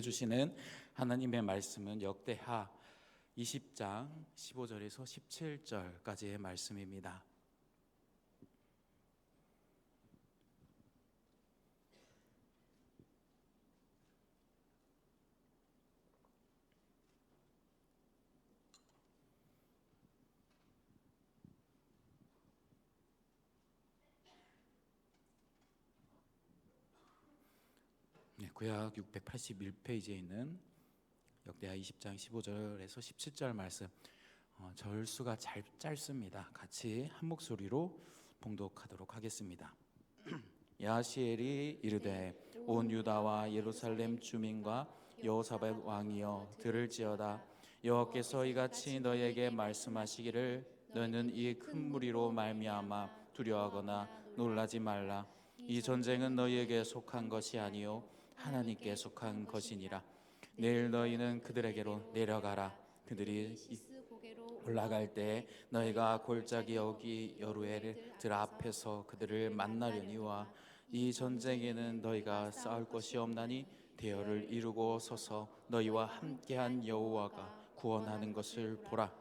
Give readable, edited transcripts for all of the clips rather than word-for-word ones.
주시는 하나님의 말씀은 역대하 20장 15절에서 17절까지의 말씀입니다. 구약 681페이지에 있는 역대하 20장 15절에서 17절 말씀, 절수가 짧습니다. 같이 한 목소리로 봉독하도록 하겠습니다. 야하시엘이 이르되 온 유다와 예루살렘 주민과 여호사밧 왕이여 들을지어다. 여호와께서 이같이 너희에게 말씀하시기를 너희는 이 큰 무리로 말미암아 두려워하거나 놀라지 말라. 이 전쟁은 너희에게 속한 것이 아니요 하나님께 속한 것이니라. 내일 너희는 그들에게로 내려가라. 그들이 올라갈 때 너희가 골짜기 여기 여루엘 들 앞에서 그들을 만나려니와 이 전쟁에는 너희가 싸울 것이 없나니 대열을 이루고 서서 너희와 함께한 여호와가 구원하는 것을 보라.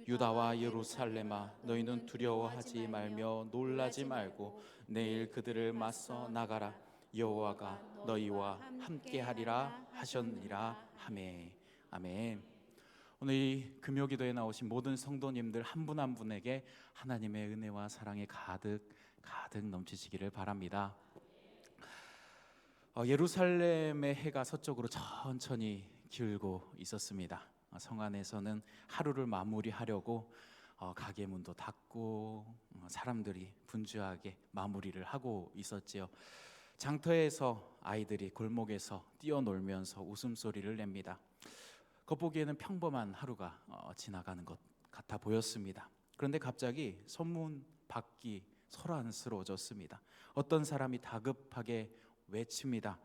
유다와 예루살렘아 너희는 두려워하지 말며 놀라지 말고 내일 그들을 맞서 나가라. 여호와가 너희와 함께하리라 하셨느니라 하매. 아멘. 오늘 이 금요기도에 나오신 모든 성도님들 한 분 한 분에게 하나님의 은혜와 사랑이 가득 넘치시기를 바랍니다. 예루살렘의 해가 서쪽으로 천천히 기울고 있었습니다. 성 안에서는 하루를 마무리하려고 가게 문도 닫고 사람들이 분주하게 마무리를 하고 있었지요. 장터에서 아이들이 골목에서 뛰어놀면서 웃음소리를 냅니다. 겉보기에는 평범한 하루가 지나가는 것 같아 보였습니다. 그런데 갑자기 선문 밖이 소란스러워졌습니다. 어떤 사람이 다급하게 외칩니다.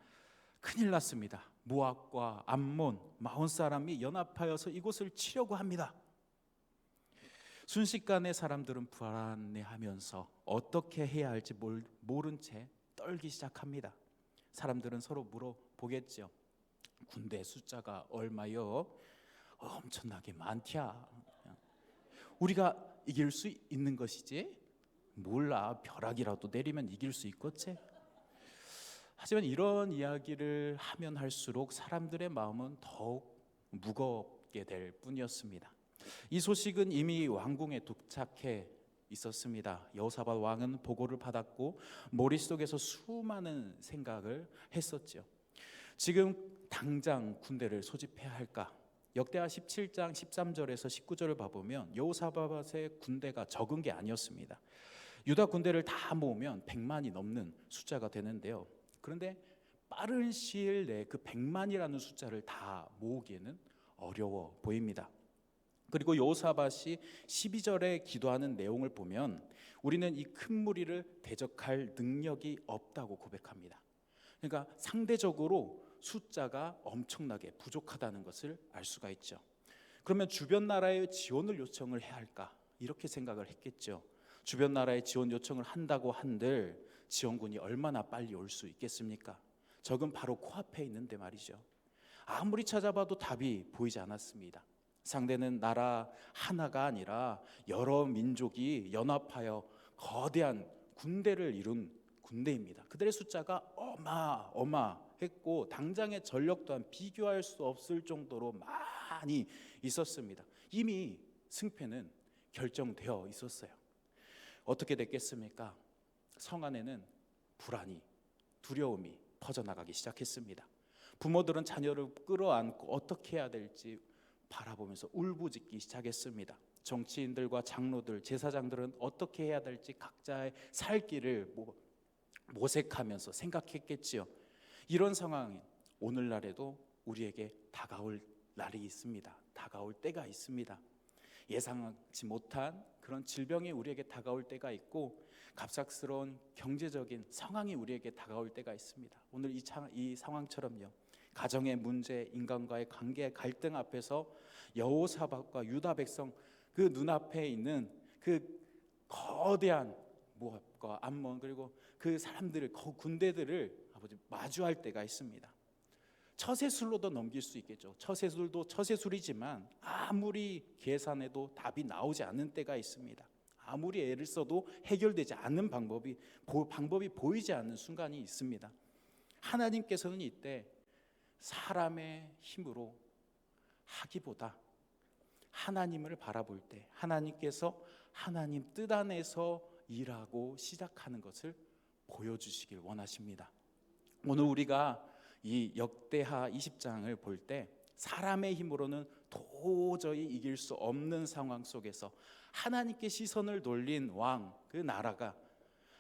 큰일 났습니다. 모압과 암몬 마온 사람이 연합하여서 이곳을 치려고 합니다. 순식간에 사람들은 불안해하면서 어떻게 해야 할지 모른 채 떨기 시작합니다. 사람들은 서로 물어보겠죠. 군대 숫자가 얼마요? 엄청나게 많디야. 우리가 이길 수 있는 것이지? 몰라, 벼락이라도 내리면 이길 수 있겠지? 하지만 이런 이야기를 하면 할수록 사람들의 마음은 더욱 무겁게 될 뿐이었습니다. 이 소식은 이미 왕궁에 도착해 있었습니다. 여호사밧 왕은 보고를 받았고 머릿속에서 수많은 생각을 했었죠. 지금 당장 군대를 소집해야 할까? 역대하 17장 13절에서 19절을 봐보면 여호사밧의 군대가 적은 게 아니었습니다. 유다 군대를 다 모으면 100만이 넘는 숫자가 되는데요. 그런데 빠른 시일 내에 그 100만이라는 숫자를 다 모으기에는 어려워 보입니다. 그리고 여호사밧이 12절에 기도하는 내용을 보면 우리는 이 큰 무리를 대적할 능력이 없다고 고백합니다. 그러니까 상대적으로 숫자가 엄청나게 부족하다는 것을 알 수가 있죠. 그러면 주변 나라의 지원을 요청을 해야 할까? 이렇게 생각을 했겠죠. 주변 나라에 지원 요청을 한다고 한들 지원군이 얼마나 빨리 올 수 있겠습니까? 적은 바로 코앞에 있는데 말이죠. 아무리 찾아봐도 답이 보이지 않았습니다. 상대는 나라 하나가 아니라 여러 민족이 연합하여 거대한 군대를 이룬 군대입니다. 그들의 숫자가 어마어마했고 당장의 전력 또한 비교할 수 없을 정도로 많이 있었습니다. 이미 승패는 결정되어 있었어요. 어떻게 됐겠습니까? 성 안에는 불안이, 두려움이 퍼져나가기 시작했습니다. 부모들은 자녀를 끌어안고 어떻게 해야 될지 바라보면서 울부짖기 시작했습니다. 정치인들과 장로들, 제사장들은 어떻게 해야 될지 각자의 살 길을 모색하면서 생각했겠지요. 이런 상황이 오늘날에도 우리에게 다가올 날이 있습니다. 다가올 때가 있습니다. 예상치 못한 그런 질병이 우리에게 다가올 때가 있고 갑작스러운 경제적인 상황이 우리에게 다가올 때가 있습니다. 오늘 이 상황처럼요. 가정의 문제, 인간과의 관계 갈등 앞에서 여호사밧과 유다 백성 그 눈앞에 있는 그 거대한 모압과 암몬 그리고 그 사람들을 그 군대들을 아버지 마주할 때가 있습니다. 처세술로도 넘길 수 있겠죠. 처세술도 처세술이지만 아무리 계산해도 답이 나오지 않는 때가 있습니다. 아무리 애를 써도 해결되지 않는 방법이 보이지 않는 순간이 있습니다. 하나님께서는 이때 사람의 힘으로 하기보다 하나님을 바라볼 때 하나님께서 하나님 뜻 안에서 일하고 시작하는 것을 보여주시길 원하십니다. 오늘 우리가 이 역대하 20장을 볼 때 사람의 힘으로는 도저히 이길 수 없는 상황 속에서 하나님께 시선을 돌린 왕, 그 나라가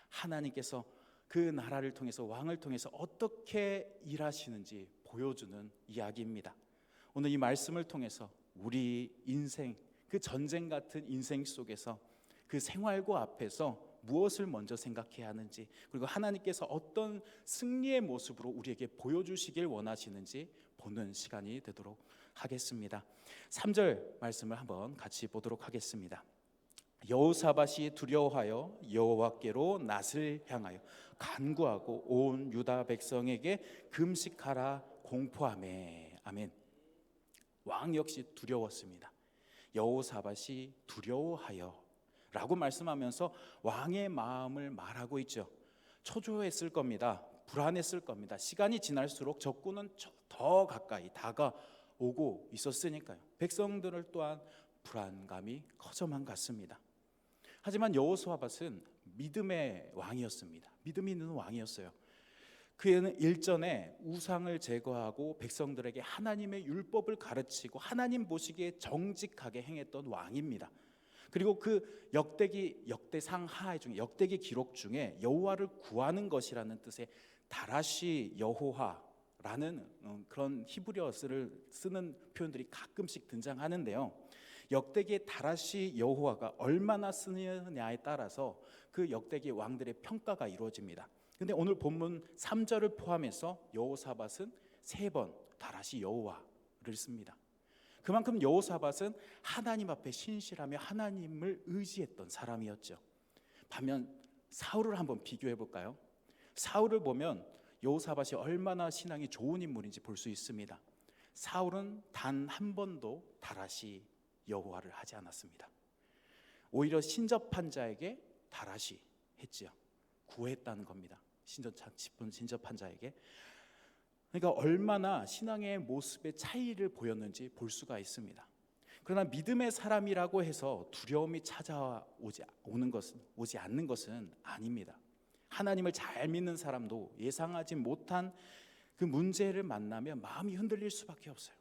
하나님께서 그 나라를 통해서 왕을 통해서 어떻게 일하시는지 보여주는 이야기입니다. 오늘 이 말씀을 통해서 우리 인생, 그 전쟁 같은 인생 속에서 그 생활고 앞에서 무엇을 먼저 생각해야 하는지, 그리고 하나님께서 어떤 승리의 모습으로 우리에게 보여주시길 원하시는지 보는 시간이 되도록 하겠습니다. 3절 말씀을 한번 같이 보도록 하겠습니다. 여호사밧이 두려워하여 여호와께로 낯을 향하여 간구하고 온 유다 백성에게 금식하라 공포하매. 아멘. 왕 역시 두려웠습니다. 여호사밧이 두려워하여 라고 말씀하면서 왕의 마음을 말하고 있죠. 초조했을 겁니다. 불안했을 겁니다. 시간이 지날수록 적군은 더 가까이 다가오고 있었으니까요. 백성들 또한 불안감이 커져만 갔습니다. 하지만 여호사밧은 믿음의 왕이었습니다. 믿음이 있는 왕이었어요. 그는 일전에 우상을 제거하고 백성들에게 하나님의 율법을 가르치고 하나님 보시기에 정직하게 행했던 왕입니다. 그리고 그 역대상 하해 중에 역대기 기록 중에 여호와를 구하는 것이라는 뜻의 다라시 여호와라는 그런 히브리어를 쓰는 표현들이 가끔씩 등장하는데요. 역대기의 다라시 여호와가 얼마나 쓰느냐에 따라서 그 역대기 왕들의 평가가 이루어집니다. 근데 오늘 본문 3절을 포함해서 여호사밧은 3번 다라시 여호와를 씁니다. 그만큼 여호사밧은 하나님 앞에 신실하며 하나님을 의지했던 사람이었죠. 반면 사울을 한번 비교해 볼까요? 사울을 보면 여호사밧이 얼마나 신앙이 좋은 인물인지 볼 수 있습니다. 사울은 단 한 번도 다라시 여호와를 하지 않았습니다. 오히려 신접한 자에게 다라시 했지요. 구했다는 겁니다. 신접한 자에게. 그러니까 얼마나 신앙의 모습의 차이를 보였는지 볼 수가 있습니다. 그러나 믿음의 사람이라고 해서 두려움이 오지 않는 것은 아닙니다. 하나님을 잘 믿는 사람도 예상하지 못한 그 문제를 만나면 마음이 흔들릴 수밖에 없어요.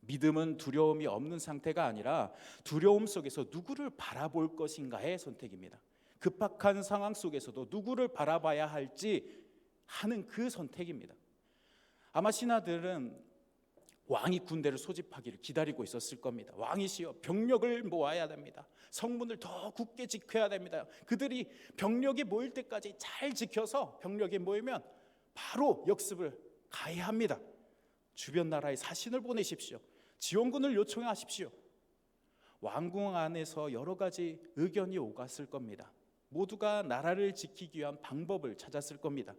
믿음은 두려움이 없는 상태가 아니라 두려움 속에서 누구를 바라볼 것인가의 선택입니다. 급박한 상황 속에서도 누구를 바라봐야 할지 하는 그 선택입니다. 아마 신하들은 왕이 군대를 소집하기를 기다리고 있었을 겁니다. 왕이시여, 병력을 모아야 됩니다. 성문을 더 굳게 지켜야 됩니다. 그들이 병력이 모일 때까지 잘 지켜서 병력이 모이면 바로 역습을 가해야 합니다. 주변 나라에 사신을 보내십시오. 지원군을 요청하십시오. 왕궁 안에서 여러 가지 의견이 오갔을 겁니다. 모두가 나라를 지키기 위한 방법을 찾았을 겁니다.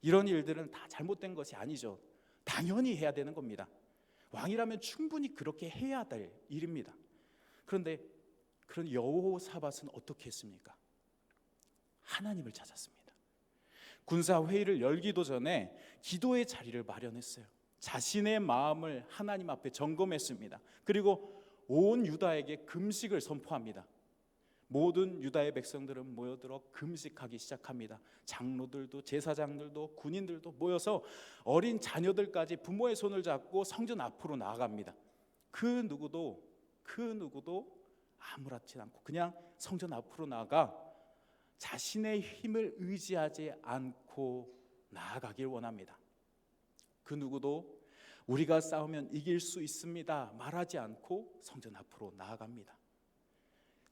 이런 일들은 다 잘못된 것이 아니죠. 당연히 해야 되는 겁니다. 왕이라면 충분히 그렇게 해야 될 일입니다. 그런데 그런 여호사밧은 어떻게 했습니까? 하나님을 찾았습니다. 군사회의를 열기도 전에 기도의 자리를 마련했어요. 자신의 마음을 하나님 앞에 점검했습니다. 그리고 온 유다에게 금식을 선포합니다. 모든 유다의 백성들은 모여들어 금식하기 시작합니다. 장로들도 제사장들도 군인들도 모여서 어린 자녀들까지 부모의 손을 잡고 성전 앞으로 나아갑니다. 그 누구도 아무렇지 않고 그냥 성전 앞으로 나아가 자신의 힘을 의지하지 않고 나아가길 원합니다. 그 누구도 우리가 싸우면 이길 수 있습니다 말하지 않고 성전 앞으로 나아갑니다.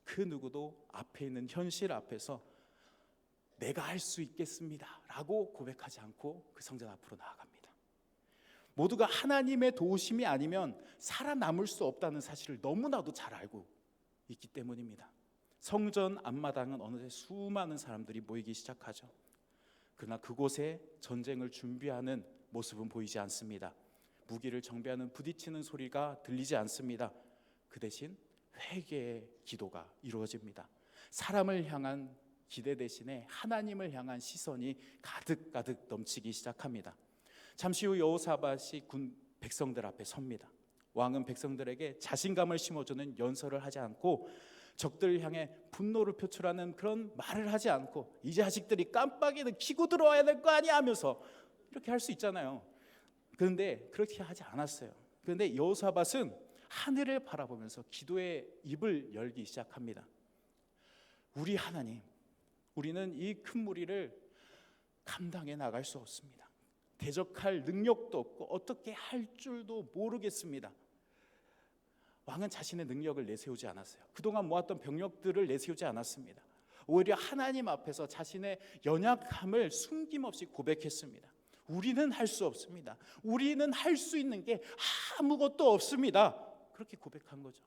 그 누구도 앞에 있는 현실 앞에서 내가 할 수 있겠습니다 라고 고백하지 않고 그 성전 앞으로 나아갑니다. 모두가 하나님의 도우심이 아니면 살아남을 수 없다는 사실을 너무나도 잘 알고 있기 때문입니다. 성전 앞마당은 어느새 수많은 사람들이 모이기 시작하죠. 그러나 그곳에 전쟁을 준비하는 모습은 보이지 않습니다. 무기를 정비하는 부딪히는 소리가 들리지 않습니다. 그 대신 회개의 기도가 이루어집니다. 사람을 향한 기대 대신에 하나님을 향한 시선이 가득가득 넘치기 시작합니다. 잠시 후 여호사밧이 백성들 앞에 섭니다. 왕은 백성들에게 자신감을 심어주는 연설을 하지 않고 적들을 향해 분노를 표출하는 그런 말을 하지 않고 이 자식들이 깜빡이는 켜고 들어와야 될 거 아니야 하면서 이렇게 할 수 있잖아요. 그런데 그렇게 하지 않았어요. 그런데 여호사밧은 하늘을 바라보면서 기도의 입을 열기 시작합니다. 우리 하나님, 우리는 이 큰 무리를 감당해 나갈 수 없습니다. 대적할 능력도 없고 어떻게 할 줄도 모르겠습니다. 왕은 자신의 능력을 내세우지 않았어요. 그동안 모았던 병력들을 내세우지 않았습니다. 오히려 하나님 앞에서 자신의 연약함을 숨김없이 고백했습니다. 우리는 할 수 없습니다. 우리는 할 수 있는 게 아무것도 없습니다. 그렇게 고백한 거죠.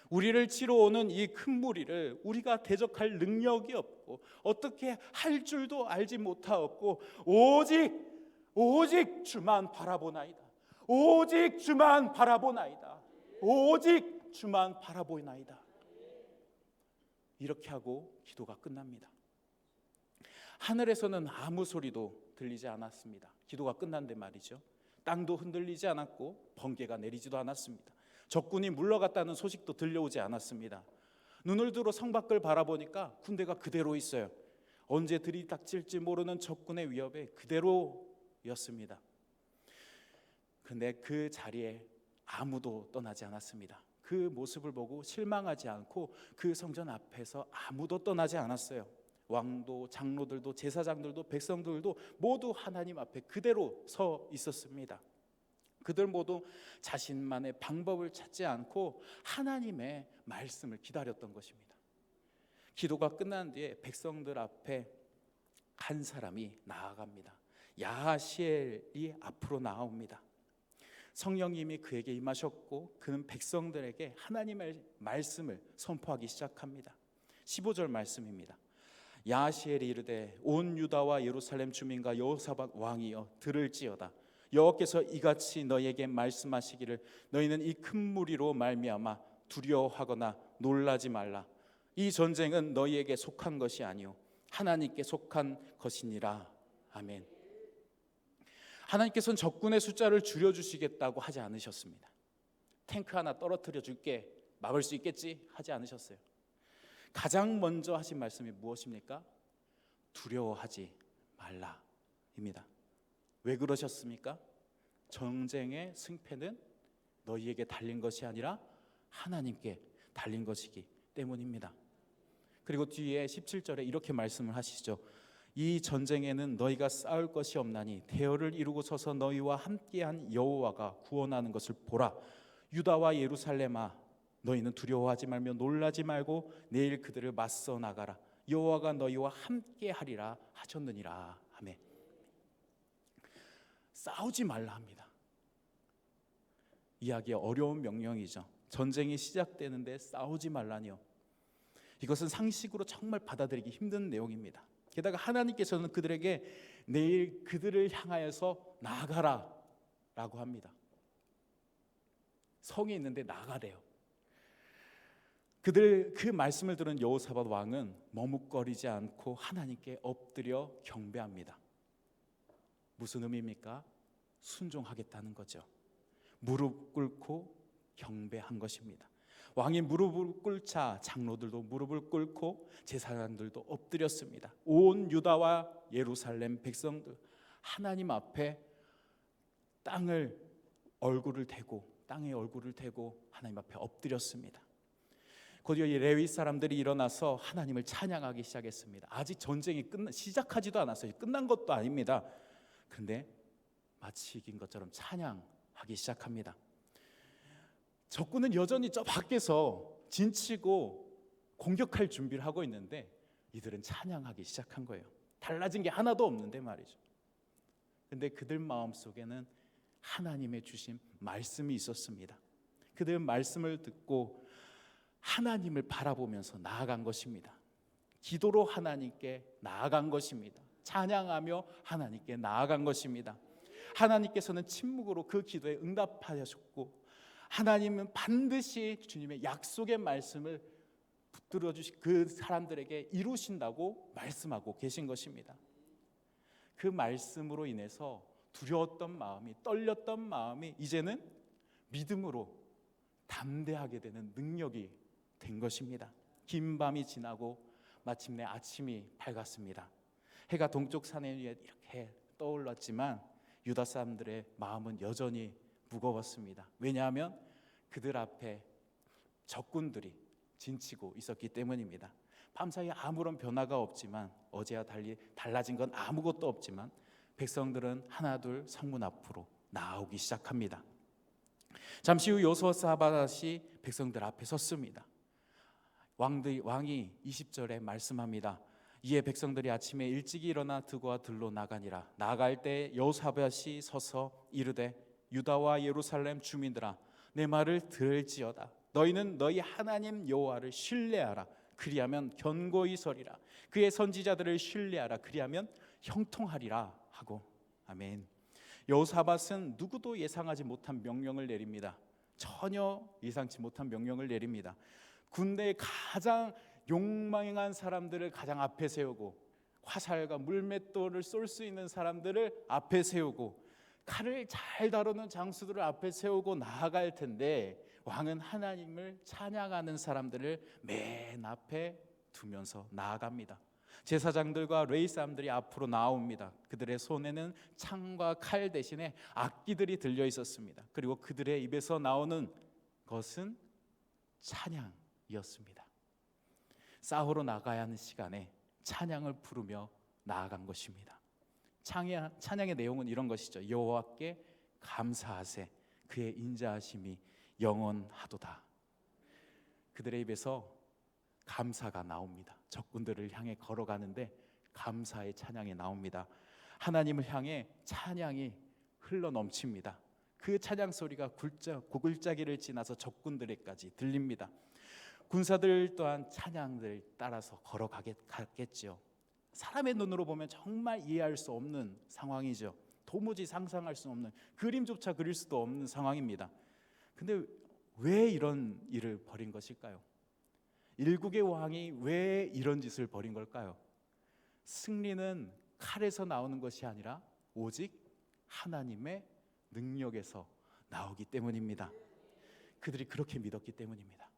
우리를 치러 오는 이 큰 무리를 우리가 대적할 능력이 없고 어떻게 할 줄도 알지 못하였고 오직 주만 바라보나이다. 오직 주만 바라보나이다. 오직 주만 바라보나이다. 이렇게 하고 기도가 끝납니다. 하늘에서는 아무 소리도 들리지 않았습니다. 기도가 끝난데 말이죠. 땅도 흔들리지 않았고 번개가 내리지도 않았습니다. 적군이 물러갔다는 소식도 들려오지 않았습니다. 눈을 들어 성 밖을 바라보니까 군대가 그대로 있어요. 언제 들이닥칠지 모르는 적군의 위협에 그대로였습니다. 그런데 그 자리에 아무도 떠나지 않았습니다. 그 모습을 보고 실망하지 않고 그 성전 앞에서 아무도 떠나지 않았어요. 왕도 장로들도 제사장들도 백성들도 모두 하나님 앞에 그대로 서 있었습니다. 그들 모두 자신만의 방법을 찾지 않고 하나님의 말씀을 기다렸던 것입니다. 기도가 끝난 뒤에 백성들 앞에 한 사람이 나아갑니다. 야하시엘이 앞으로 나옵니다. 성령님이 그에게 임하셨고 그는 백성들에게 하나님의 말씀을 선포하기 시작합니다. 15절 말씀입니다. 야하시엘이 이르되 온 유다와 예루살렘 주민과 여호사밧 왕이여 들을지어다. 여호와께서 이같이 너희에게 말씀하시기를 너희는 이 큰 무리로 말미암아 두려워하거나 놀라지 말라. 이 전쟁은 너희에게 속한 것이 아니요 하나님께 속한 것이니라. 아멘. 하나님께서는 적군의 숫자를 줄여주시겠다고 하지 않으셨습니다. 탱크 하나 떨어뜨려 줄게, 막을 수 있겠지 하지 않으셨어요. 가장 먼저 하신 말씀이 무엇입니까? 두려워하지 말라입니다. 왜 그러셨습니까? 전쟁의 승패는 너희에게 달린 것이 아니라 하나님께 달린 것이기 때문입니다. 그리고 뒤에 17절에 이렇게 말씀을 하시죠. 이 전쟁에는 너희가 싸울 것이 없나니 대열을 이루고 서서 너희와 함께한 여호와가 구원하는 것을 보라. 유다와 예루살렘아 너희는 두려워하지 말며 놀라지 말고 내일 그들을 맞서 나가라. 여호와가 너희와 함께하리라 하셨느니라. 아멘. 싸우지 말라 합니다. 이야기의 어려운 명령이죠. 전쟁이 시작되는데 싸우지 말라니요. 이것은 상식으로 정말 받아들이기 힘든 내용입니다. 게다가 하나님께서는 그들에게 내일 그들을 향하여서 나가라 라고 합니다. 성이 있는데 나가래요. 그 말씀을 들은 여호사밧 왕은 머뭇거리지 않고 하나님께 엎드려 경배합니다. 무슨 의미입니까? 순종하겠다는 거죠. 무릎 꿇고 경배한 것입니다. 왕이 무릎을 꿇자 장로들도 무릎을 꿇고 제사장들도 엎드렸습니다. 온 유다와 예루살렘 백성들 하나님 앞에 땅에 얼굴을 대고 하나님 앞에 엎드렸습니다. 곧이어 레위 사람들이 일어나서 하나님을 찬양하기 시작했습니다. 아직 전쟁이 시작하지도 않았어요. 끝난 것도 아닙니다. 그런데 마치 이긴 것처럼 찬양하기 시작합니다. 적군은 여전히 저 밖에서 진치고 공격할 준비를 하고 있는데 이들은 찬양하기 시작한 거예요. 달라진 게 하나도 없는데 말이죠. 그런데 그들 마음속에는 하나님의 주신 말씀이 있었습니다. 그들은 말씀을 듣고 하나님을 바라보면서 나아간 것입니다. 기도로 하나님께 나아간 것입니다. 찬양하며 하나님께 나아간 것입니다. 하나님께서는 침묵으로 그 기도에 응답하셨고, 하나님은 반드시 주님의 약속의 말씀을 붙들어 주시 그 사람들에게 이루신다고 말씀하고 계신 것입니다. 그 말씀으로 인해서 두려웠던 마음이, 떨렸던 마음이 이제는 믿음으로 담대하게 되는 능력이 된 것입니다. 긴 밤이 지나고 마침내 아침이 밝았습니다. 해가 동쪽 산에 위에 이렇게 떠올랐지만 유다 사람들의 마음은 여전히 무거웠습니다. 왜냐하면 그들 앞에 적군들이 진치고 있었기 때문입니다. 밤사이 아무런 변화가 없지만, 어제와 달리 달라진 건 아무것도 없지만 백성들은 하나둘 성문 앞으로 나오기 시작합니다. 잠시 후 여호사밧이 백성들 앞에 섰습니다. 왕이 20절에 말씀합니다. 이에 백성들이 아침에 일찍 일어나 드고와 들로 나가니라. 나갈 때 여호사밧이 서서 이르되 유다와 예루살렘 주민들아, 내 말을 들을지어다. 너희는 너희 하나님 여호와를 신뢰하라. 그리하면 견고히 서리라. 그의 선지자들을 신뢰하라. 그리하면 형통하리라 하고. 아멘. 여호사밧은 누구도 예상하지 못한 명령을 내립니다. 전혀 예상치 못한 명령을 내립니다. 군대의 가장 용맹한 사람들을 가장 앞에 세우고, 화살과 물맷돌을 쏠 수 있는 사람들을 앞에 세우고, 칼을 잘 다루는 장수들을 앞에 세우고 나아갈 텐데, 왕은 하나님을 찬양하는 사람들을 맨 앞에 두면서 나아갑니다. 제사장들과 레위 사람들이 앞으로 나옵니다. 그들의 손에는 창과 칼 대신에 악기들이 들려 있었습니다. 그리고 그들의 입에서 나오는 것은 찬양이었습니다. 싸우러 나가야 하는 시간에 찬양을 부르며 나아간 것입니다. 찬양의 내용은 이런 것이죠. 여호와께 감사하세, 그의 인자하심이 영원하도다. 그들의 입에서 감사가 나옵니다. 적군들을 향해 걸어가는데 감사의 찬양이 나옵니다. 하나님을 향해 찬양이 흘러넘칩니다. 그 찬양 소리가 고글짜기를 지나서 적군들에까지 들립니다. 군사들 또한 찬양들 따라서 걸어가겠지요. 사람의 눈으로 보면 정말 이해할 수 없는 상황이죠. 도무지 상상할 수 없는, 그림조차 그릴 수도 없는 상황입니다. 근데 왜 이런 일을 벌인 것일까요? 일국의 왕이 왜 이런 짓을 벌인 걸까요? 승리는 칼에서 나오는 것이 아니라 오직 하나님의 능력에서 나오기 때문입니다. 그들이 그렇게 믿었기 때문입니다.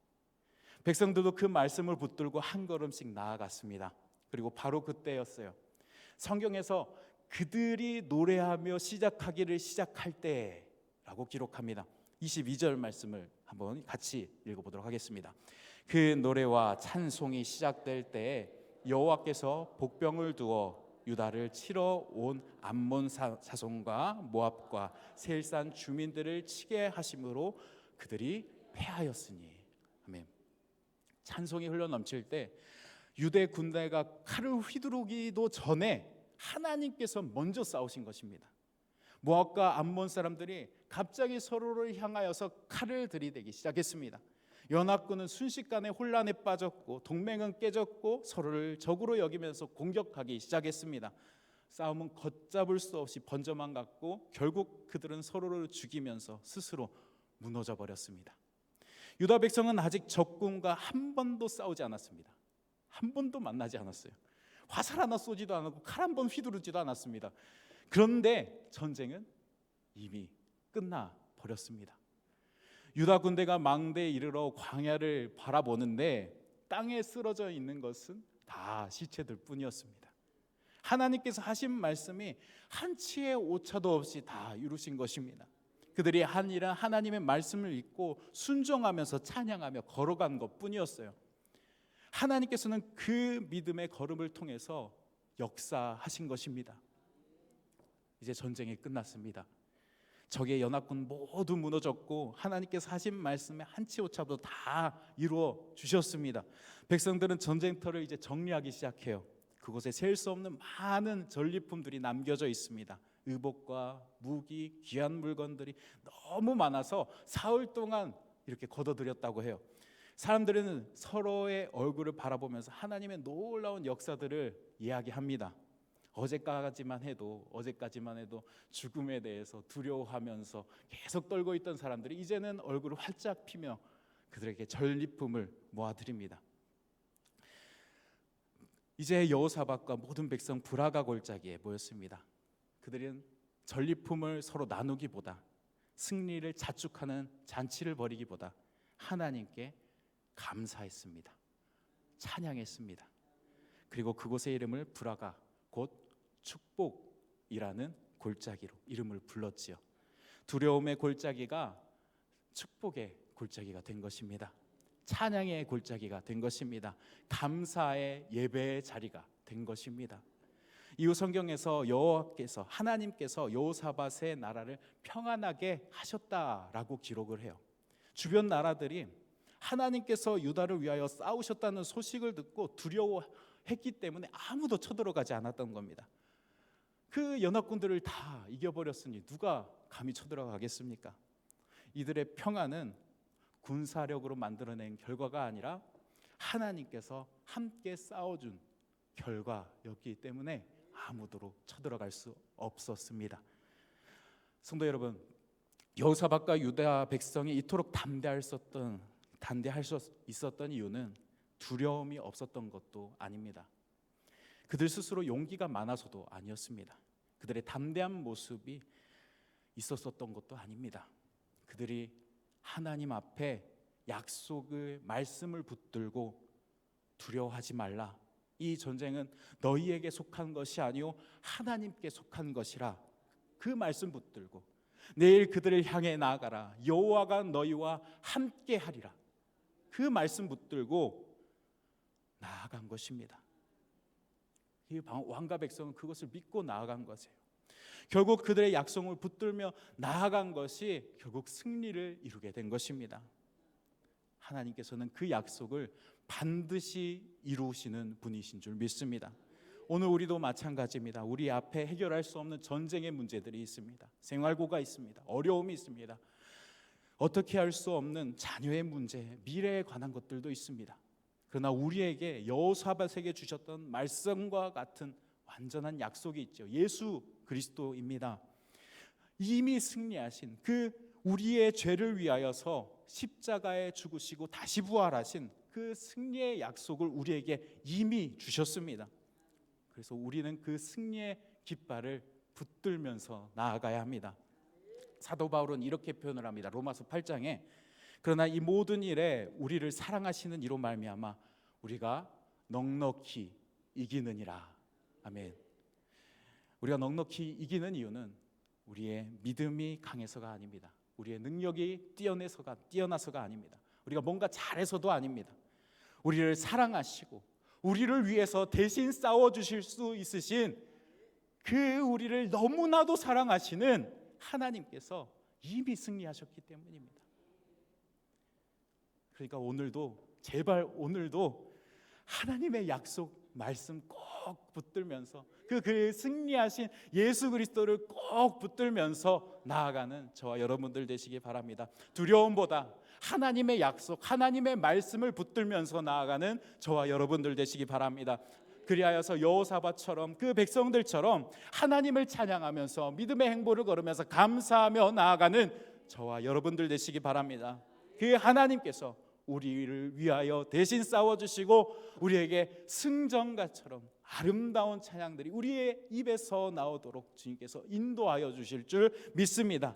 백성들도 그 말씀을 붙들고 한 걸음씩 나아갔습니다. 그리고 바로 그때였어요. 성경에서 그들이 노래하며 시작할 때라고 기록합니다. 22절 말씀을 한번 같이 읽어보도록 하겠습니다. 그 노래와 찬송이 시작될 때에 여호와께서 복병을 두어 유다를 치러 온 암몬 사손과 모압과 세일산 주민들을 치게 하심으로 그들이 패하였으니. 아멘. 찬송이 흘러넘칠 때 유대 군대가 칼을 휘두르기도 전에 하나님께서 먼저 싸우신 것입니다. 모압과 암몬 사람들이 갑자기 서로를 향하여서 칼을 들이대기 시작했습니다. 연합군은 순식간에 혼란에 빠졌고, 동맹은 깨졌고, 서로를 적으로 여기면서 공격하기 시작했습니다. 싸움은 걷잡을 수 없이 번져만 갔고, 결국 그들은 서로를 죽이면서 스스로 무너져 버렸습니다. 유다 백성은 아직 적군과 한 번도 싸우지 않았습니다. 한 번도 만나지 않았어요. 화살 하나 쏘지도 않았고 칼 한 번 휘두르지도 않았습니다. 그런데 전쟁은 이미 끝나 버렸습니다. 유다 군대가 망대에 이르러 광야를 바라보는데 땅에 쓰러져 있는 것은 다 시체들 뿐이었습니다. 하나님께서 하신 말씀이 한치의 오차도 없이 다 이루신 것입니다. 그들이 한 일은 하나님의 말씀을 읽고 순종하면서 찬양하며 걸어간 것뿐이었어요. 하나님께서는 그 믿음의 걸음을 통해서 역사하신 것입니다. 이제 전쟁이 끝났습니다. 적의 연합군 모두 무너졌고, 하나님께서 하신 말씀에 한치 오차도 다 이루어 주셨습니다. 백성들은 전쟁터를 이제 정리하기 시작해요. 그곳에 셀 수 없는 많은 전리품들이 남겨져 있습니다. 의복과 무기, 귀한 물건들이 너무 많아서 사흘 동안 이렇게 거둬들였다고 해요. 사람들은 서로의 얼굴을 바라보면서 하나님의 놀라운 역사들을 이야기합니다. 어제까지만 해도 죽음에 대해서 두려워하면서 계속 떨고 있던 사람들이 이제는 얼굴을 활짝 피며 그들에게 전리품을 모아드립니다. 이제 여호사밧과 모든 백성 브라가 골짜기에 모였습니다. 그들은 전리품을 서로 나누기보다, 승리를 자축하는 잔치를 벌이기보다 하나님께 감사했습니다. 찬양했습니다. 그리고 그곳의 이름을 브라가, 곧 축복이라는 골짜기로 이름을 불렀지요. 두려움의 골짜기가 축복의 골짜기가 된 것입니다. 찬양의 골짜기가 된 것입니다. 감사의 예배의 자리가 된 것입니다. 이후 성경에서 하나님께서 여호사밧의 나라를 평안하게 하셨다라고 기록을 해요. 주변 나라들이 하나님께서 유다를 위하여 싸우셨다는 소식을 듣고 두려워했기 때문에 아무도 쳐들어가지 않았던 겁니다. 그 연합군들을 다 이겨버렸으니 누가 감히 쳐들어가겠습니까? 이들의 평안은 군사력으로 만들어낸 결과가 아니라 하나님께서 함께 싸워준 결과였기 때문에 아무도 쳐들어갈 수 없었습니다. 성도 여러분, 여호사밧과 유다 백성이 이토록 담대할 수 있었던 이유는 두려움이 없었던 것도 아닙니다. 그들 스스로 용기가 많아서도 아니었습니다. 그들의 담대한 모습이 있었던 것도 아닙니다. 그들이 하나님 앞에 약속의 말씀을 붙들고 두려워하지 말라, 이 전쟁은 너희에게 속한 것이 아니요 하나님께 속한 것이라, 그 말씀 붙들고 내일 그들을 향해 나아가라, 여호와가 너희와 함께 하리라, 그 말씀 붙들고 나아간 것입니다. 이 왕과 백성은 그것을 믿고 나아간 것이에요. 결국 그들의 약속을 붙들며 나아간 것이 결국 승리를 이루게 된 것입니다. 하나님께서는 그 약속을 반드시 이루시는 분이신 줄 믿습니다. 오늘 우리도 마찬가지입니다. 우리 앞에 해결할 수 없는 전쟁의 문제들이 있습니다. 생활고가 있습니다. 어려움이 있습니다. 어떻게 할 수 없는 자녀의 문제, 미래에 관한 것들도 있습니다. 그러나 우리에게 여호사밧에게 주셨던 말씀과 같은 완전한 약속이 있죠. 예수 그리스도입니다. 이미 승리하신, 그 우리의 죄를 위하여서 십자가에 죽으시고 다시 부활하신 그 승리의 약속을 우리에게 이미 주셨습니다. 그래서 우리는 그 승리의 깃발을 붙들면서 나아가야 합니다. 사도 바울은 이렇게 표현을 합니다. 로마서 8장에 그러나 이 모든 일에 우리를 사랑하시는 이로 말미암아 우리가 넉넉히 이기느니라. 아멘. 우리가 넉넉히 이기는 이유는 우리의 믿음이 강해서가 아닙니다. 우리의 능력이 뛰어나서가 아닙니다. 우리가 뭔가 잘해서도 아닙니다. 우리를 사랑하시고 우리를 위해서 대신 싸워주실 수 있으신 그 우리를 너무나도 사랑하시는 하나님께서 이미 승리하셨기 때문입니다. 그러니까 오늘도, 제발 오늘도 하나님의 약속 말씀 꼭 붙들면서 그 승리하신 예수 그리스도를 꼭 붙들면서 나아가는 저와 여러분들 되시기 바랍니다. 두려움보다 하나님의 약속, 하나님의 말씀을 붙들면서 나아가는 저와 여러분들 되시기 바랍니다. 그리하여서 여호사밧처럼, 그 백성들처럼 하나님을 찬양하면서 믿음의 행보를 걸으면서 감사하며 나아가는 저와 여러분들 되시기 바랍니다. 그 하나님께서 우리를 위하여 대신 싸워주시고 우리에게 승전가처럼 아름다운 찬양들이 우리의 입에서 나오도록 주님께서 인도하여 주실 줄 믿습니다.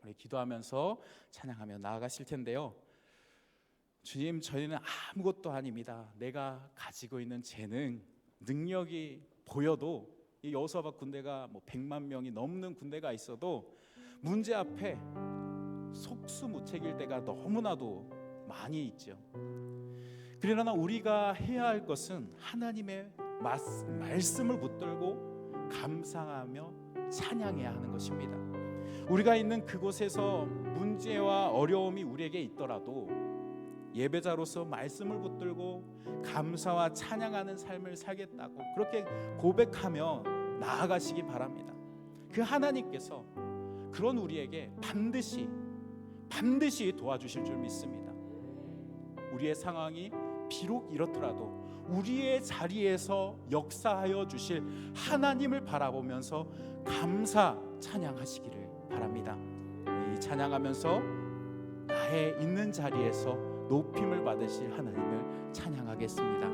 우리 기도하면서 찬양하며 나아가실 텐데요. 주님, 저희는 아무것도 아닙니다. 내가 가지고 있는 재능, 능력이 보여도 이 여호사밧 군대가 100만 명이 넘는 군대가 있어도 문제 앞에 속수무책일 때가 너무나도 많이 있죠. 그러나 우리가 해야 할 것은 하나님의 말씀을 붙들고 감상하며 찬양해야 하는 것입니다. 우리가 있는 그곳에서 문제와 어려움이 우리에게 있더라도 예배자로서 말씀을 붙들고 감사와 찬양하는 삶을 살겠다고 그렇게 고백하며 나아가시기 바랍니다. 그 하나님께서 그런 우리에게 반드시 도와주실 줄 믿습니다. 우리의 상황이 비록 이렇더라도, 우리의 자리에서 역사하여 주실 하나님을 바라보면서 감사 찬양하시기를 바랍니다. 이 찬양하면서 나의 있는 자리에서 높임을 받으실 하나님을 찬양하겠습니다.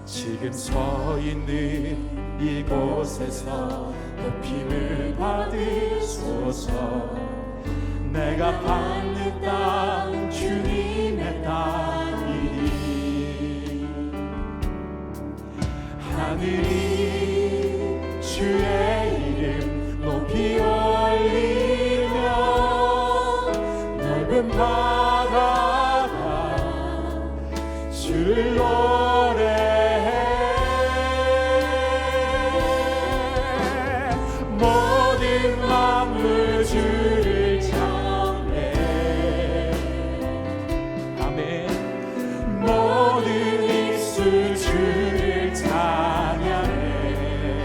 지금 서 있는 이곳에서 높임을 받으소서. 내가 받는 땅 주님의 땅이니 하늘이 주의 이름 높이 올리며 넓은 바다가 주를 노래해 모든 만물 주를 찬양해 아멘 모든 입술 주를 찬양해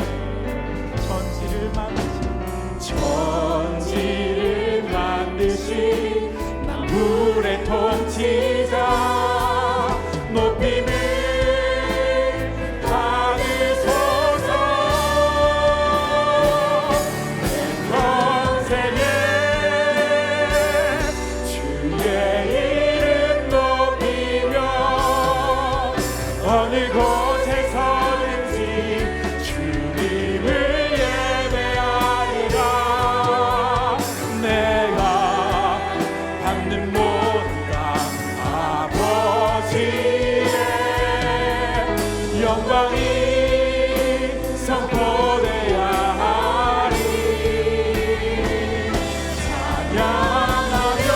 천지를 만드신 만물의 통치자 높임을 받으소서. 내 평생에 주의 이름 높이며 어느 곳에서든지 주님을 예배하리라. 내가 받는 모든 땅 아버지의 영광이 선포되어야 하리. 찬양하며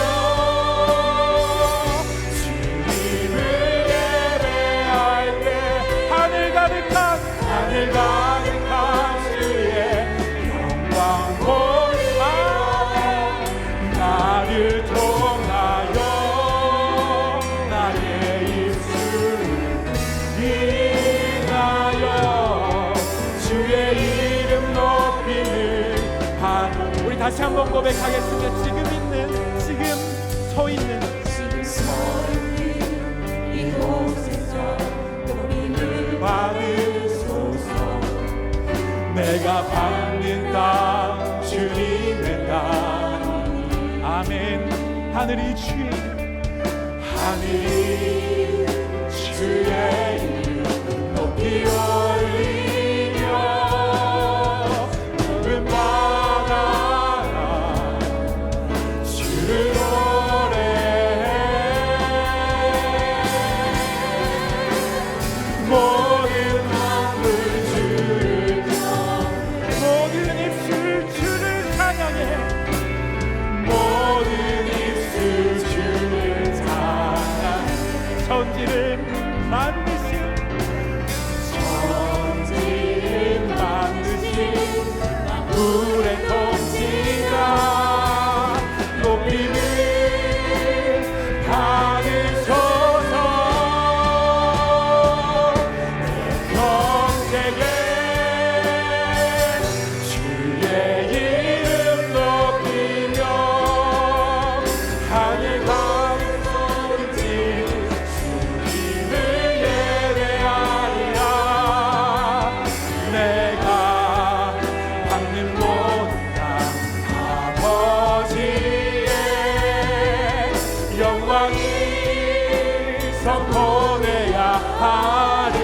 주님을 예배할 때 하늘 가득한 주의 영광 보리라. 나를 통하여 나의 입술을 인하여 주의 이름 높임을 받아. 우리 다시 한번 고백하겠습니다. 지금 서 있는 이곳에서 높임을 받으소서. 내가 받는 땅 주님의 땅 아멘. 하늘이 주의 이름 높이 올리며 넓은 바다가 주를 노래해 모든 만물 주를 모든 입술 주를 찬양해 모든 입술 주를 찬양해 천지를 만드신 만물의 통치자 높임을 받으소서. 내 평생에 주의 이름 높이며 하늘 가득한지 주님을 예배하리라. 내가 받는 모든 땅 아버지의 영광이 선포되어야 하리.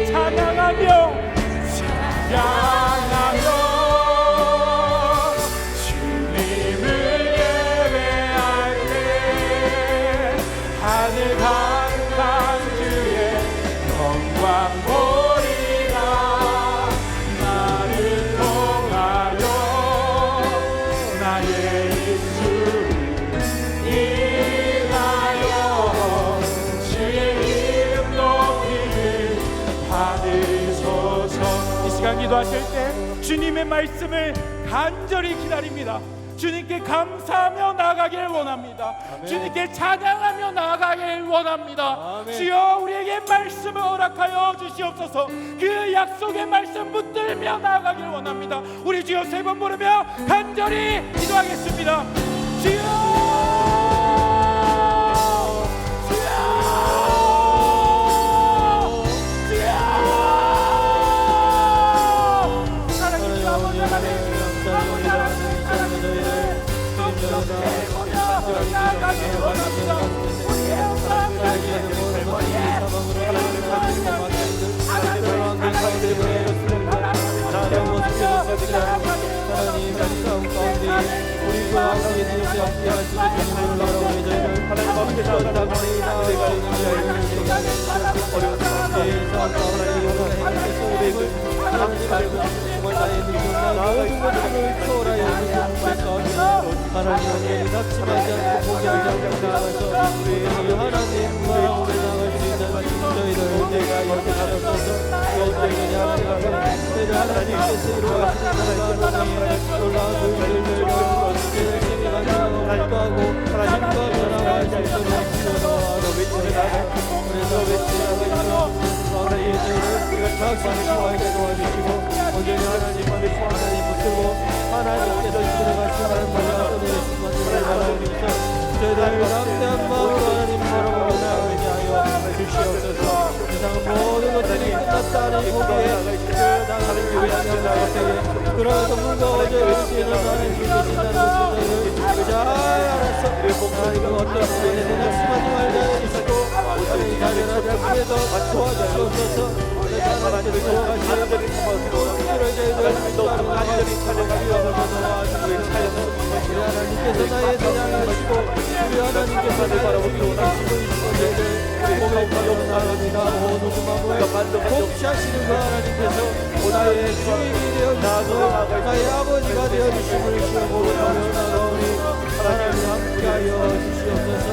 찬양하며 주님을 예배할 때 하늘 가득한 주의 영광 보리라. 나를 통하여 나의 입술을 인하여 주의 이름 높임을 받으소서. 이 시간 기도하실 때 주님의 말씀을 간절히 기다립니다. 주님께 감사하며 나아가길 원합니다. 아멘. 주님께 찬양하며 나아가길 원합니다. 아멘. 주여 우리에게 말씀을 허락하여 주시옵소서. 그 약속의 말씀 붙들며 나아가길 원합니다. 우리 주여 세 번 부르며 간절히 기도하겠습니다. 주여 주여 하나님의 낙심하지 않고 포기하지 않고 나아가서 하나님과 오래 나갈 수 있는 저희를 내가 이렇게 하셔서 여호와의 하나님 앞에 하나님께서 이루어가시는 하나님의 놀라운 일들을 열심히 간다고 기뻐하고 기뻐하며 나아갈 수 있도록 기도하고 그래서 하나님의 저희를 낙심하게 도와주시고 온전히 하나님 붙들고 하나님께서 들어가시는 말씀을 받아오면서 저희들 담대한 마음으로 하나님 바라보고 나아가게 하여 주시옵소서. 세상 모든 것들이 끝났다는 고비에 나를 위하여 나갈 때에 그러면서 무거워져 의지는 하나님께 계신다는 것을 저희를 잘 알았어. 하나님은 어떤 일에 낙심하지 말자 해주시고 하나님 자녀를 잡기에도 도와주시옵소서. 하나님께서 돌아가시는 그들을 저희들 완전히 찬양하기 위하여서 도와주시옵소서. 우리 하나님께서 나의 대장을 하시고 우리 하나님께서 나의 주인이 되시고 저희들 고백하여 나갑니다. 오 누구마무에 복시하시는 그 하나님께서 나의 주인이 되어주시고 나의 아버지가 되어주심을 고백하며 나가오니 하나님 함께하여 주시옵소서.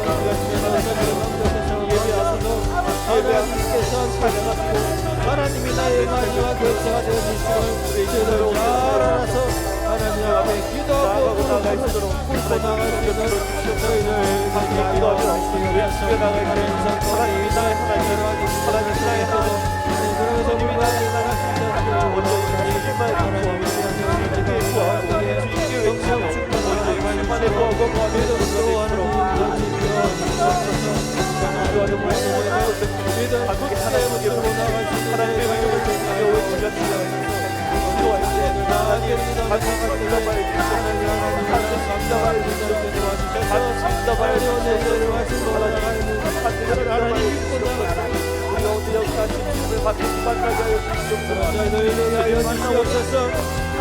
하나님께서 예배하소서. 하나님께서 함께하시고 하나님이 나의 마지막 교체가 되어주심을 저희들 잘 알아서 하나님 앞에 기도하고 꿇고 나갈 수 있는 저희를 기도하여 주시옵소서. 하나님이 나의 하나님 나에서도 그러면서 우리가 나갈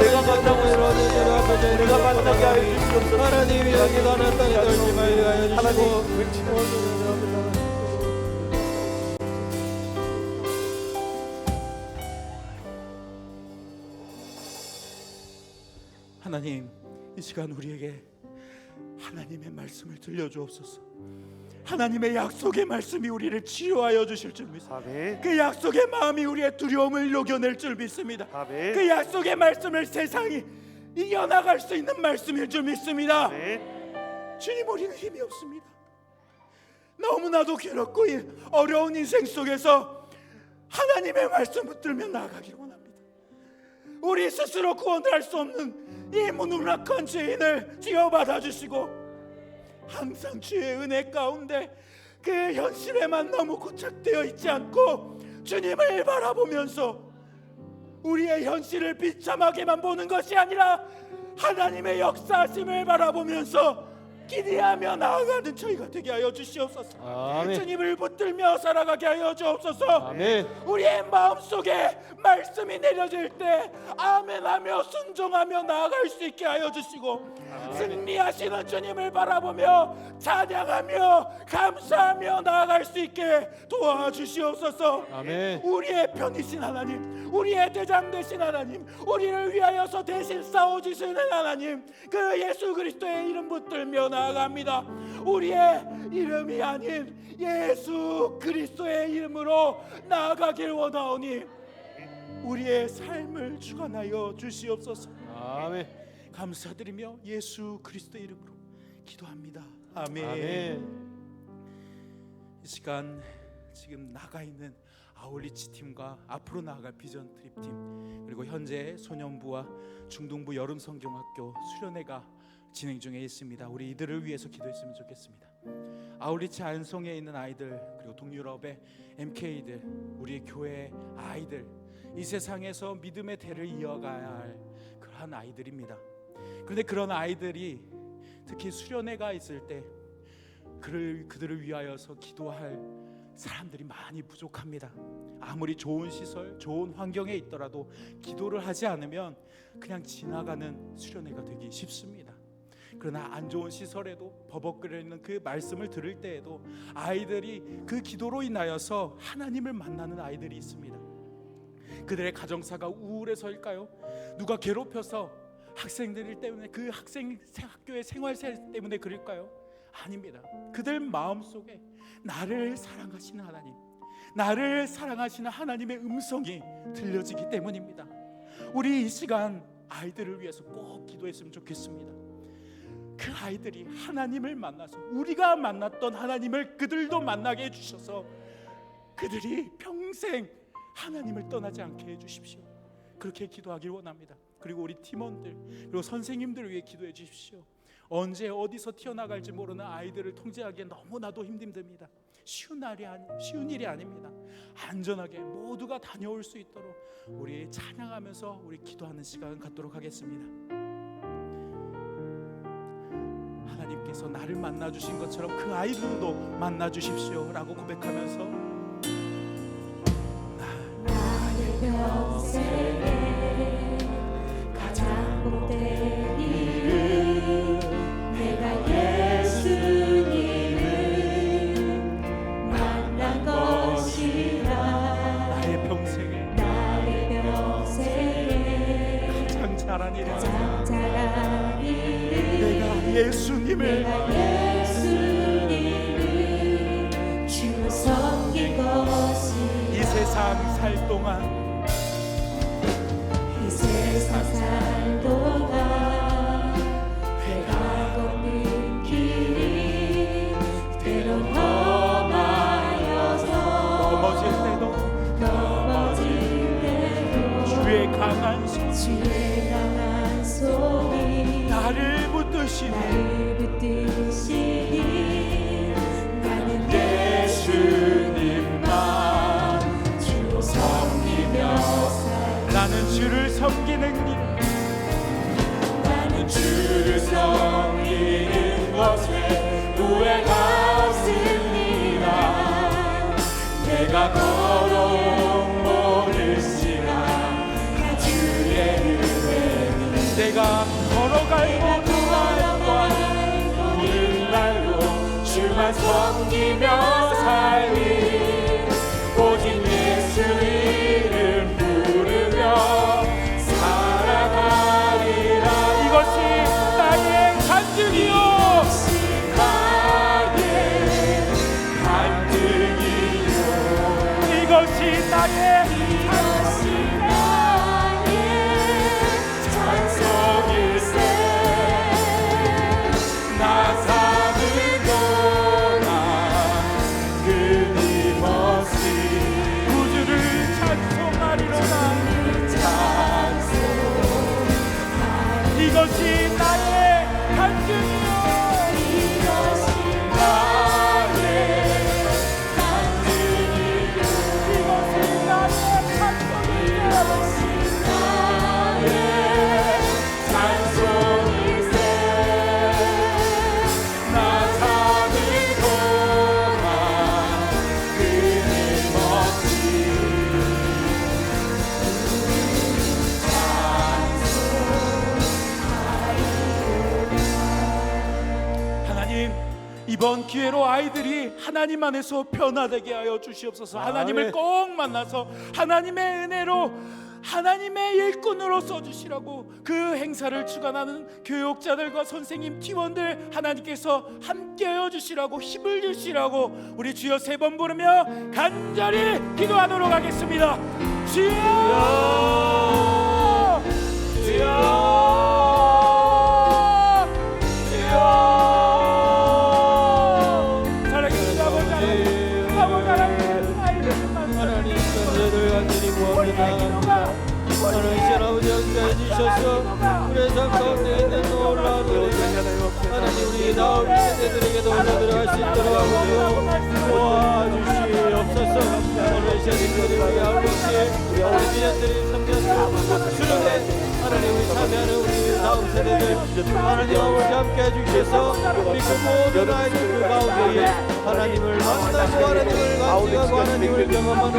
내가 만나고 내가 만나게 하여 주시옵소서. 하나님이 여기가 나 땅에 떨지 말게 하여 주시고 하나님, 이 시간 우리에게 하나님의 말씀을 들려주옵소서. 하나님의 약속의 말씀이 우리를 치유하여 주실 줄 믿습니다. 그 약속의 마음이 우리의 두려움을 녹여낼 줄 믿습니다. 그 약속의 말씀을 세상이 이겨나갈 수 있는 말씀일 줄 믿습니다. 주님, 우리는 힘이 없습니다. 너무나도 괴롭고 어려운 인생 속에서 하나님의 말씀 붙들며 나아가기를 원합니다. 우리 스스로 구원을 할 수 없는 이 무능력한 죄인을 지어받아 주시고 항상 주의 은혜 가운데 그 현실에만 너무 고착되어 있지 않고 주님을 바라보면서 우리의 현실을 비참하게만 보는 것이 아니라 하나님의 역사하심을 바라보면서 기대하며 나아가는 저희가 되게 하여 주시옵소서. 아멘. 주님을 붙들며 살아가게 하여 주옵소서. 아멘. 우리의 마음속에 말씀이 내려질 때 아멘하며 순종하며 나아갈 수 있게 하여 주시고, 아멘. 승리하시는 주님을 바라보며 찬양하며 감사하며 나아갈 수 있게 도와주시옵소서. 아멘. 우리의 편이신 하나님, 우리의 대장 되신 하나님, 우리를 위하여서 대신 싸워주시는 하나님, 그 예수 그리스도의 이름 붙들며 나아갑니다. 우리의 이름이 아닌 예수 그리스도의 이름으로 나아가길 원하오니 우리의 삶을 주관하여 주시옵소서. 아멘. 감사드리며 예수 그리스도의 이름으로 기도합니다. 아멘. 아멘. 이 시간 지금 나가 있는 아울리치 팀과 앞으로 나아갈 비전 트립 팀, 그리고 현재 소년부와 중동부 여름 성경학교 수련회가 진행 중에 있습니다. 우리 이들을 위해서 기도했으면 좋겠습니다. 아울리치 안성에 있는 아이들, 그리고 동유럽의 MK들, 우리 교회 아이들, 이 세상에서 믿음의 대를 이어가야 할 그러한 아이들입니다. 그런데 그런 아이들이 특히 수련회가 있을 때 그들을 위하여서 기도할 사람들이 많이 부족합니다. 아무리 좋은 시설, 좋은 환경에 있더라도 기도를 하지 않으면 그냥 지나가는 수련회가 되기 쉽습니다. 그러나 안 좋은 시설에도 버벅거리는 그 말씀을 들을 때에도 아이들이 그 기도로 인하여서 하나님을 만나는 아이들이 있습니다. 그들의 가정사가 우울해서일까요? 누가 괴롭혀서 학생들 때문에, 그 학교의 생활세 때문에 그럴까요? 아닙니다. 그들 마음속에 나를 사랑하시는 하나님, 나를 사랑하시는 하나님의 음성이 들려지기 때문입니다. 우리 이 시간 아이들을 위해서 꼭 기도했으면 좋겠습니다. 그 아이들이 하나님을 만나서 우리가 만났던 하나님을 그들도 만나게 해주셔서 그들이 평생 하나님을 떠나지 않게 해주십시오. 그렇게 기도하길 원합니다. 그리고 우리 팀원들 그리고 선생님들을 위해 기도해 주십시오. 언제 어디서 튀어나갈지 모르는 아이들을 통제하기에 너무나도 힘듭니다. 쉬운 일이 아닙니다. 안전하게 모두가 다녀올 수 있도록 우리 찬양하면서 우리 기도하는 시간 갖도록 하겠습니다. 하나님께서 나를 만나주신 것처럼 그 아이들도 만나주십시오 라고 고백하면서 나의 평생에 가장 복된 일은 내가 예수님을 만난 것이라. 나의 평생에 가장 잘한 일은 내가 예수님을 주로 섬긴 것이. 이 세상 살 동안 내가 걷는 길이 때론 험하여서 넘어질 때도 주의 강한 손이 나를 붙드시니 나는 예수님만 주로 섬기며 나는 주를 섬기는 일, 나는 주를 섬기는 것에 후회가 없습니다. 내가 걸어온 모든 시간 다 주의 은혜니. 내가 걸어갈 모든 날로 주만 섬기며 살리. 오직 예수 이름 부르며 살아가리라. 이것이 나의 간증이요, 이것이 나의 찬송일세. 나 삶을 떠나 끊임없이 구주를 찬송하리로다. 이것이 나의 간증이요, 이것이 나의 간증이요. 이것이 나의 찬송이요. 찬송일세. 나 삶을 떠나 끊임없이 하나님, 이번 기회로 아이들이 하나님 안에서 변화되게 하여 주시옵소서. 하나님을 꼭 만나서 하나님의 은혜로 하나님의 일꾼으로 써주시라고 그 행사를 주관하는 교육자들과 선생님, 팀원들 하나님께서 함께하여 주시라고, 힘을 주시라고 우리 주여 3번 부르며 간절히 기도하도록 하겠습니다. 주여, 주여, 주여. 사랑해주신 아버지 하나님, 아이들을 만나는 천재들 간절히 구합니다. 하나님 아버지 함께해 주셔서 우리의 삶 가운데 있는 놀라운 은혜를 하나님 우리 나올 세대들에게도 올려드릴 수 있도록 도와주시옵소서. 오늘 시간들이 우리 아버지 우리 미련들이 섬겨서 수련회 하나님 우리 참여하는 우리 나올 세대들 하나님 아버지 함께 해주셔서 우리 그 모든 아이들 그 가운데에 하나님을 만나고 하나님을 간직하고 하나님을 경험하는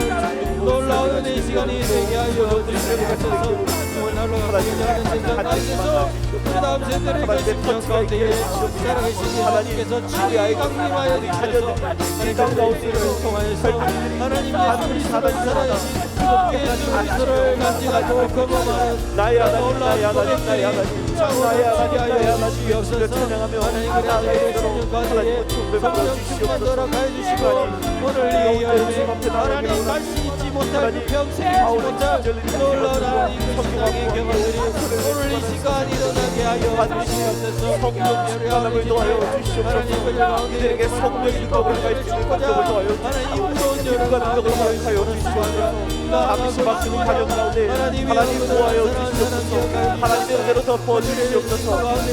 놀라운 이 시간이 되게 하여 주시옵소서. 오늘 날로 가는 세상 가운데서 그 다음 세대를 심령 가운데에 살아계신 하나님께서 친히 강림하여 주셔서 이 가운데를 통하여서 하나님 예수 그리스도를 살아계신 예수 그리스도를 간직하고 경험하는 놀라운 고백들이 하여 주시옵소서. 하나님 그리스도의 심령 가운데에 성령 충만도록 하여 주시고 오늘 이 열매 하나님 다시 잊지 못할 그 평생 잊지 못할 놀라운 하나님 그 신앙의 경험들이 오늘 이 시간 일어나게 하여 주시옵소서. 성령을 도와여 주시옵소서. 하나님 가운데에 성령의 능력을 가르치고자 하나님 무서운 여러분을 하여 주시옵소서. 잠시 막히는 가정 가운데 하나님 도와여 주시옵소서. 하나님의 은혜로 덮어 주시옵소서.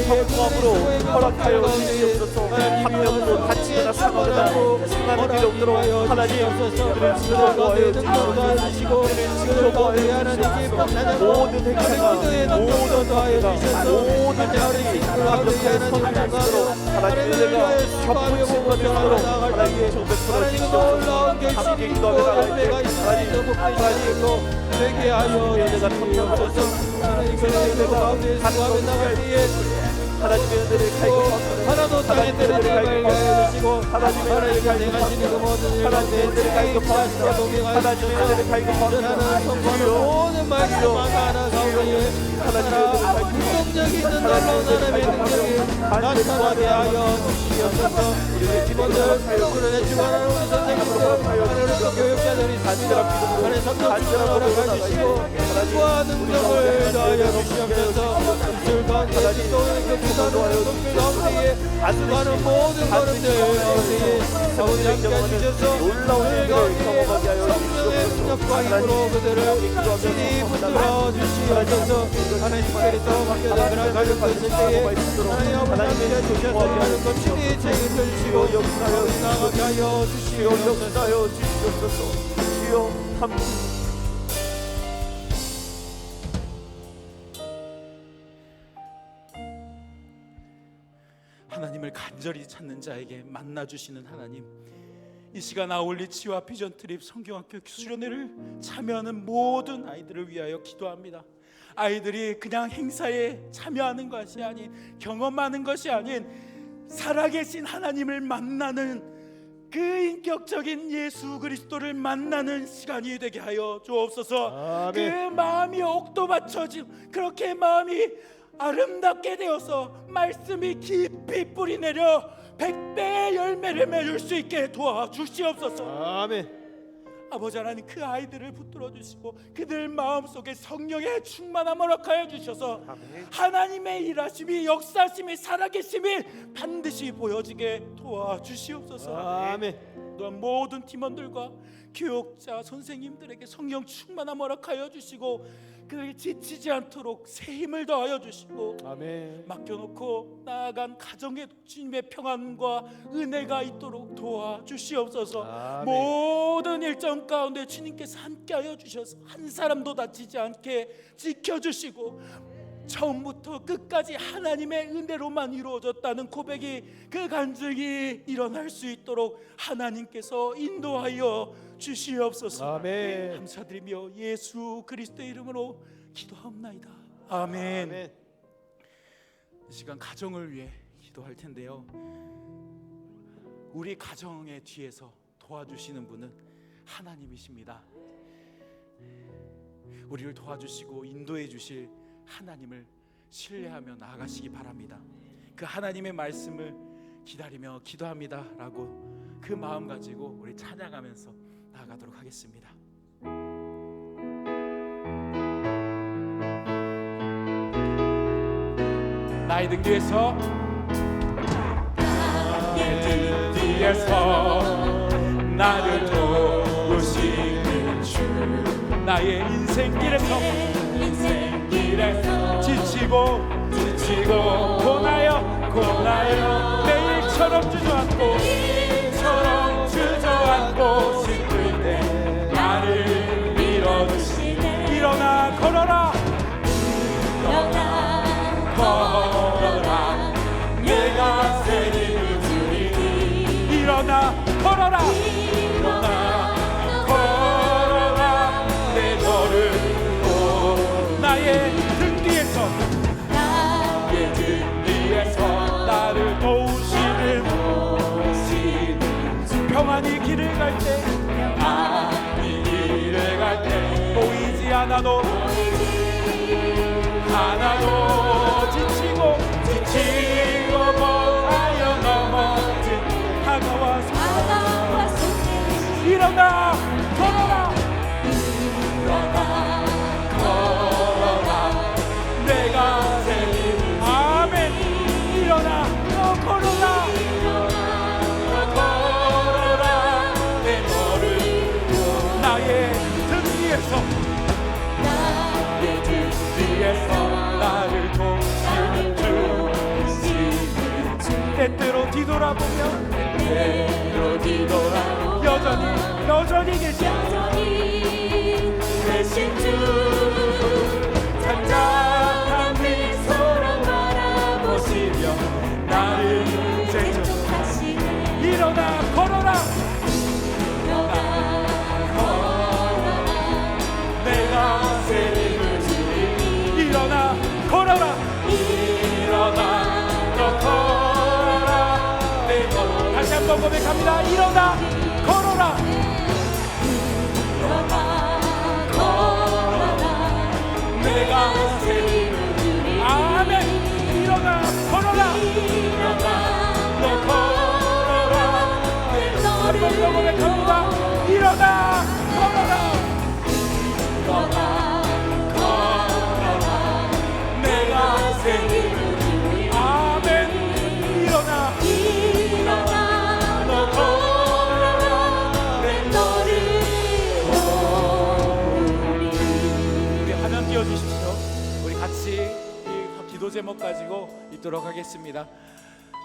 성공함으로 허락하여 주시옵소서. 한 명도 다치거나 상하거나 상하는 일이 없도록 하나님 그를 지켜보아여 주시옵소서. 그를 지켜보아여 주시옵소서. 모든 행사가 모든 사회가 모든 자들이 하나님의 성을 받도록 하나님의 은혜가 겹붙인 것을 하도록 하나님의 정백 풀어주시옵소서. 함께 기도하며 나갈 때 하나님 되게 하여 은혜가 덮여주셔서 하나님 그 가운데 수고하며 나갈 때에 하나님의 은혜를 갈고 하나도 땅에 때려내게 하시고 하나님의 행하시는 그 모든 일 가운데 자신의 동행하여 주셔서 전하는 성과를 모든 말씀 하나 가운데 하나 긍정적인 있는 놀라운 하나님의 능력이 나타나게 하여 주시옵소서. 우리 팀원들 그러내주고 하나님 우리 선생님들 하나님 또 교육자들이 있습니다. 하나님 성령을 허락하시고 과 능력을 더하여 주시옵소서. 이들 가운데 지도의 그 부산을 높이 가운데에 수많은 모든 걸음들 가운데에 아버지 함께 해주셔서 놀라운 경험하게 하여 성령의 능력과 힘으로 그들을 친히 붙들어 주시옵소서. 하나님 특별히 또 맡겨진 그런 가족들 있을 때에 하나님 아버지 함께 해주셔서 하나님 것 친히 책임져 주시고 역사하여 나가게 하여 주시옵소서. 역사하여 주시옵소서. 주여 함께 하나님을 간절히 찾는 자에게 만나주시는 하나님, 이 시간 아울리치와 비전 트립 성경학교 수련회를 참여하는 모든 아이들을 위하여 기도합니다. 아이들이 그냥 행사에 참여하는 것이 아닌, 경험하는 것이 아닌 살아계신 하나님을 만나는 그 인격적인 예수 그리스도를 만나는 시간이 되게 하여 주옵소서. 그 마음이 옥도 받쳐짐, 그렇게 마음이 아름답게 되어서 말씀이 깊이 뿌리내려 100배의 열매를 맺을 수 있게 도와주시옵소서. 아멘. 아버지 하나님, 그 아이들을 붙들어 주시고 그들 마음속에 성령의 충만함을 허락하여 주셔서 하나님의 일하심이, 역사심이, 살아계심이 반드시 보여지게 도와주시옵소서. 아멘. 또한 모든 팀원들과 교육자, 선생님들에게 성령 충만함을 허락하여 주시고 그들이 지치지 않도록 새 힘을 더하여 주시고 아멘. 맡겨놓고 나아간 가정에 주님의 평안과 은혜가 있도록 도와주시옵소서. 아멘. 모든 일정 가운데 주님께서 함께하여 주셔서 한 사람도 다치지 않게 지켜주시고 처음부터 끝까지 하나님의 은혜로만 이루어졌다는 고백이, 그 간증이 일어날 수 있도록 하나님께서 인도하여 주시옵소서. 아멘. 감사드리며 예수 그리스도의 이름으로 기도합나이다. 아멘. 아멘. 이 시간 가정을 위해 기도할 텐데요, 우리 가정의 뒤에서 도와주시는 분은 하나님이십니다. 우리를 도와주시고 인도해 주실 하나님을 신뢰하며 나아가시기 바랍니다. 그 하나님의 말씀을 기다리며 기도합니다 라고 그 마음 가지고 우리 찬양하면서 나아가도록 하겠습니다. 나의 등 뒤에서, 나의 등 뒤에서 나를 도우시는 주, 나의 인생길에서 지치고 고나여 매일처럼 주저앉고 싶을 때 나를 밀어주시네. 일어나 걸어라 때때로 뒤돌아보면 때로 뒤돌아보면 여전히 계신 여전히 계신 주 잔잔한 미소로 바라보시며 나를 재촉하시네. 일어나 걸어라 내가 세를 주리. 일어나 걸어라 일어나 너 걸어라. 내 걸음 다시 한번 고백합니다. 일어나 걸어라 내가 세를 주리. 아멘. 일어나 걸어라 너 걸어라. 한 번 더 고백합니다. 일어나 걸어라 내가 세를 주리. 아멘. 일어나 너 걸어라. 너를 우리 화면 띄워주십시오. 우리 같이 이 기도 제목 가지고 읽도록 하겠습니다.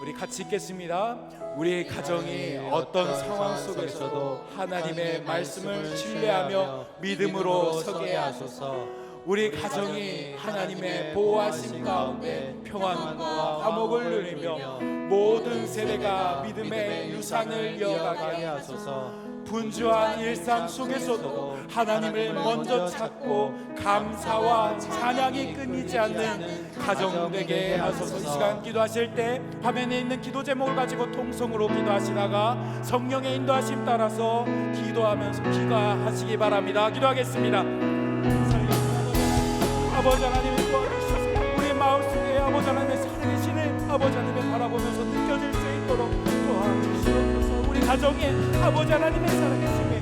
우리 같이 읽겠습니다. 우리 가정이 어떤 상황 속에서도 하나님의 말씀을 신뢰하며 믿음으로 서게 하소서. 우리 가정이 하나님의 보호하심 가운데 평안과 화목을 누리며 모든 세대가 믿음의 유산을 이어가게 하소서. 분주한 일상 속에서도 하나님을 먼저 찾고 감사와 찬양이 끊이지 않는 가정 되게 하소서. 이 시간 기도하실 때 화면에 있는 기도 제목을 가지고 통성으로 기도하시다가 성령의 인도하심 따라서 기도하면서 기도하시기 바랍니다. 기도하겠습니다. 아버지 하나님을 도와주셔서 우리 마음속에 아버지 하나님의 살아계시는 아버지 하나님을 바라보면서 느껴질 수 있도록 도와주시옵소서. 우리 가정에 아버지 하나님의 살아계심을